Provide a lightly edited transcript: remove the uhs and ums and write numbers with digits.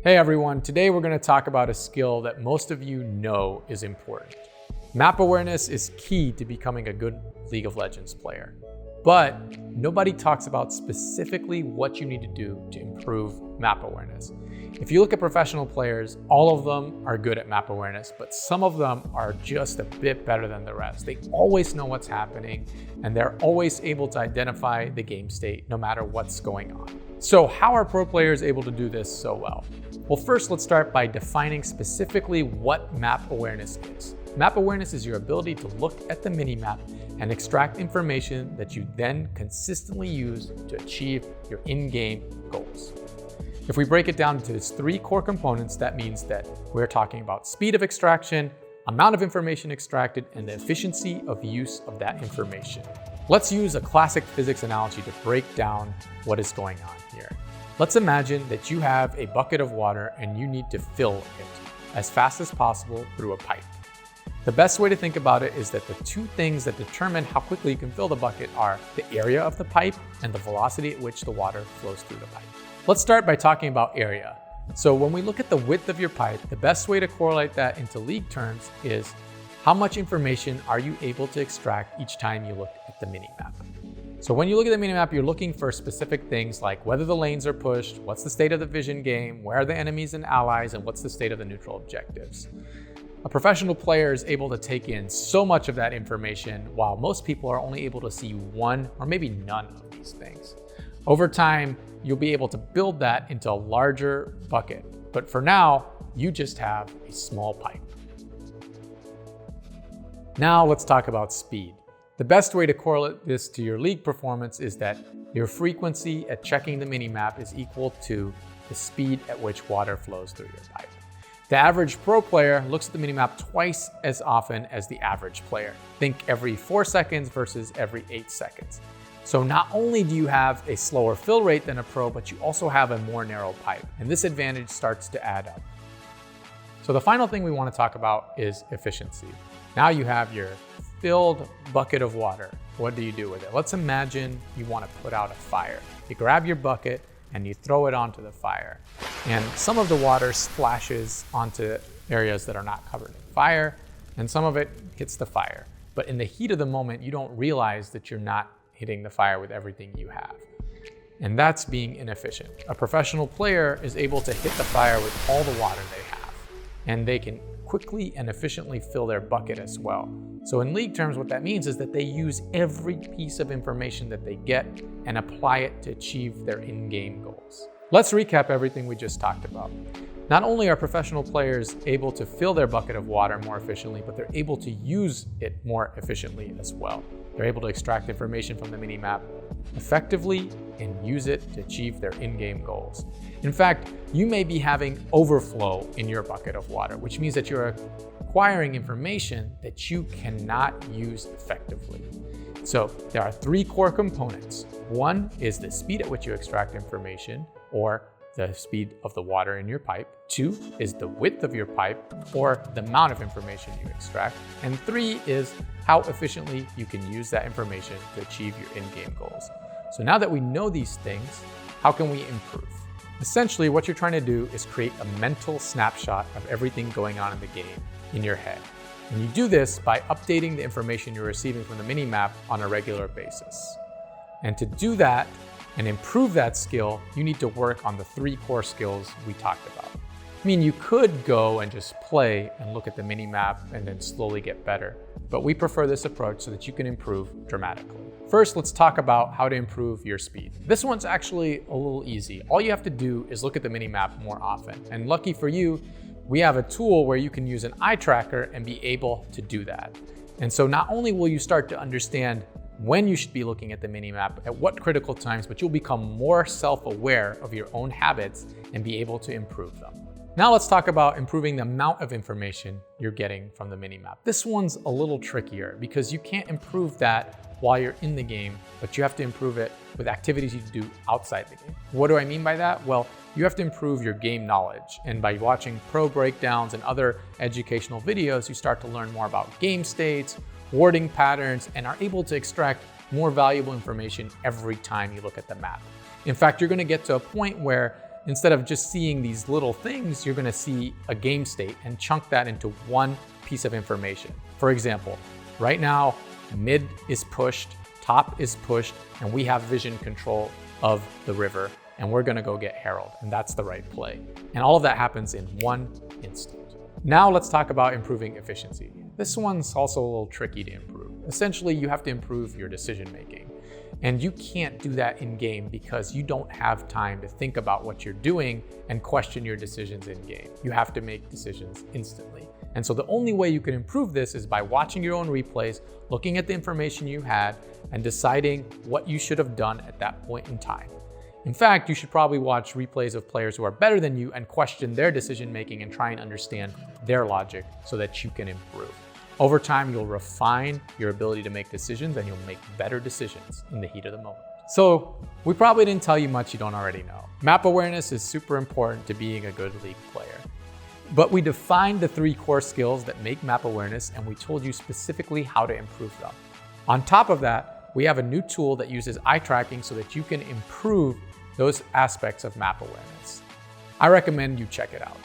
Hey everyone, today we're going to talk about a skill that most of you know is important. Map awareness is key to becoming a good League of Legends player, but nobody talks about specifically what you need to do to improve map awareness. If you look at professional players, all of them are good at map awareness, but some of them are just a bit better than the rest. They always know what's happening, and they're always able to identify the game state no matter what's going on. So how are pro players able to do this so well? Well, first let's start by defining specifically what map awareness is. Map awareness is your ability to look at the minimap and extract information that you then consistently use to achieve your in-game goals. If we break it down into its three core components, that means that we're talking about speed of extraction, amount of information extracted, and the efficiency of use of that information. Let's use a classic physics analogy to break down what is going on here. Let's imagine that you have a bucket of water and you need to fill it as fast as possible through a pipe. The best way to think about it is that the two things that determine how quickly you can fill the bucket are the area of the pipe and the velocity at which the water flows through the pipe. Let's start by talking about area. So when we look at the width of your pipe, the best way to correlate that into league terms is how much information are you able to extract each time you look at the minimap. So when you look at the minimap, you're looking for specific things like whether the lanes are pushed, what's the state of the vision game, where are the enemies and allies, and what's the state of the neutral objectives. A professional player is able to take in so much of that information, while most people are only able to see one or maybe none of these things. Over time, you'll be able to build that into a larger bucket. But for now, you just have a small pipe. Now let's talk about speed. The best way to correlate this to your league performance is that your frequency at checking the minimap is equal to the speed at which water flows through your pipe. The average pro player looks at the minimap twice as often as the average player. Think every 4 seconds versus every 8 seconds. So not only do you have a slower fill rate than a pro, but you also have a more narrow pipe, and this advantage starts to add up. So the final thing we want to talk about is efficiency. Now you have your filled bucket of water. What do you do with it? Let's imagine you want to put out a fire. You grab your bucket and you throw it onto the fire. And some of the water splashes onto areas that are not covered in fire, and some of it hits the fire. But in the heat of the moment, you don't realize that you're not hitting the fire with everything you have. And that's being inefficient. A professional player is able to hit the fire with all the water they have, and they can quickly and efficiently fill their bucket as well. So in league terms, what that means is that they use every piece of information that they get and apply it to achieve their in-game goals. Let's recap everything we just talked about. Not only are professional players able to fill their bucket of water more efficiently, but they're able to use it more efficiently as well. They're able to extract information from the minimap effectively and use it to achieve their in-game goals. In fact, you may be having overflow in your bucket of water, which means that you're acquiring information that you cannot use effectively. So there are three core components. One is the speed at which you extract information, or the speed of the water in your pipe. 2 is the width of your pipe, or the amount of information you extract. And 3 is how efficiently you can use that information to achieve your in-game goals. So now that we know these things, how can we improve? Essentially, what you're trying to do is create a mental snapshot of everything going on in the game in your head. And you do this by updating the information you're receiving from the minimap on a regular basis. And to do that, and improve that skill, you need to work on the 3 core skills we talked about. I mean, you could go and just play and look at the minimap and then slowly get better, but we prefer this approach so that you can improve dramatically. First, let's talk about how to improve your speed. This one's actually a little easy. All you have to do is look at the minimap more often. And lucky for you, we have a tool where you can use an eye tracker and be able to do that. And so not only will you start to understand when you should be looking at the minimap, at what critical times, but you'll become more self-aware of your own habits and be able to improve them. Now let's talk about improving the amount of information you're getting from the minimap. This one's a little trickier because you can't improve that while you're in the game, but you have to improve it with activities you do outside the game. What do I mean by that? Well, you have to improve your game knowledge. And by watching pro breakdowns and other educational videos, you start to learn more about game states, warding patterns, and are able to extract more valuable information every time you look at the map. In fact, you're going to get to a point where Instead of just seeing these little things, you're gonna see a game state and chunk that into one piece of information. For example, right now, mid is pushed, top is pushed, and we have vision control of the river, and we're gonna go get Herald, and that's the right play. And all of that happens in one instant. Now let's talk about improving efficiency. This one's also a little tricky to improve. Essentially, you have to improve your decision making. And you can't do that in game because you don't have time to think about what you're doing and question your decisions in game. You have to make decisions instantly. And so the only way you can improve this is by watching your own replays, looking at the information you had, and deciding what you should have done at that point in time. In fact, you should probably watch replays of players who are better than you and question their decision making and try and understand their logic so that you can improve. Over time, you'll refine your ability to make decisions and you'll make better decisions in the heat of the moment. So we probably didn't tell you much you don't already know. Map awareness is super important to being a good League player. But we defined the 3 core skills that make map awareness, and we told you specifically how to improve them. On top of that, we have a new tool that uses eye tracking so that you can improve those aspects of map awareness. I recommend you check it out.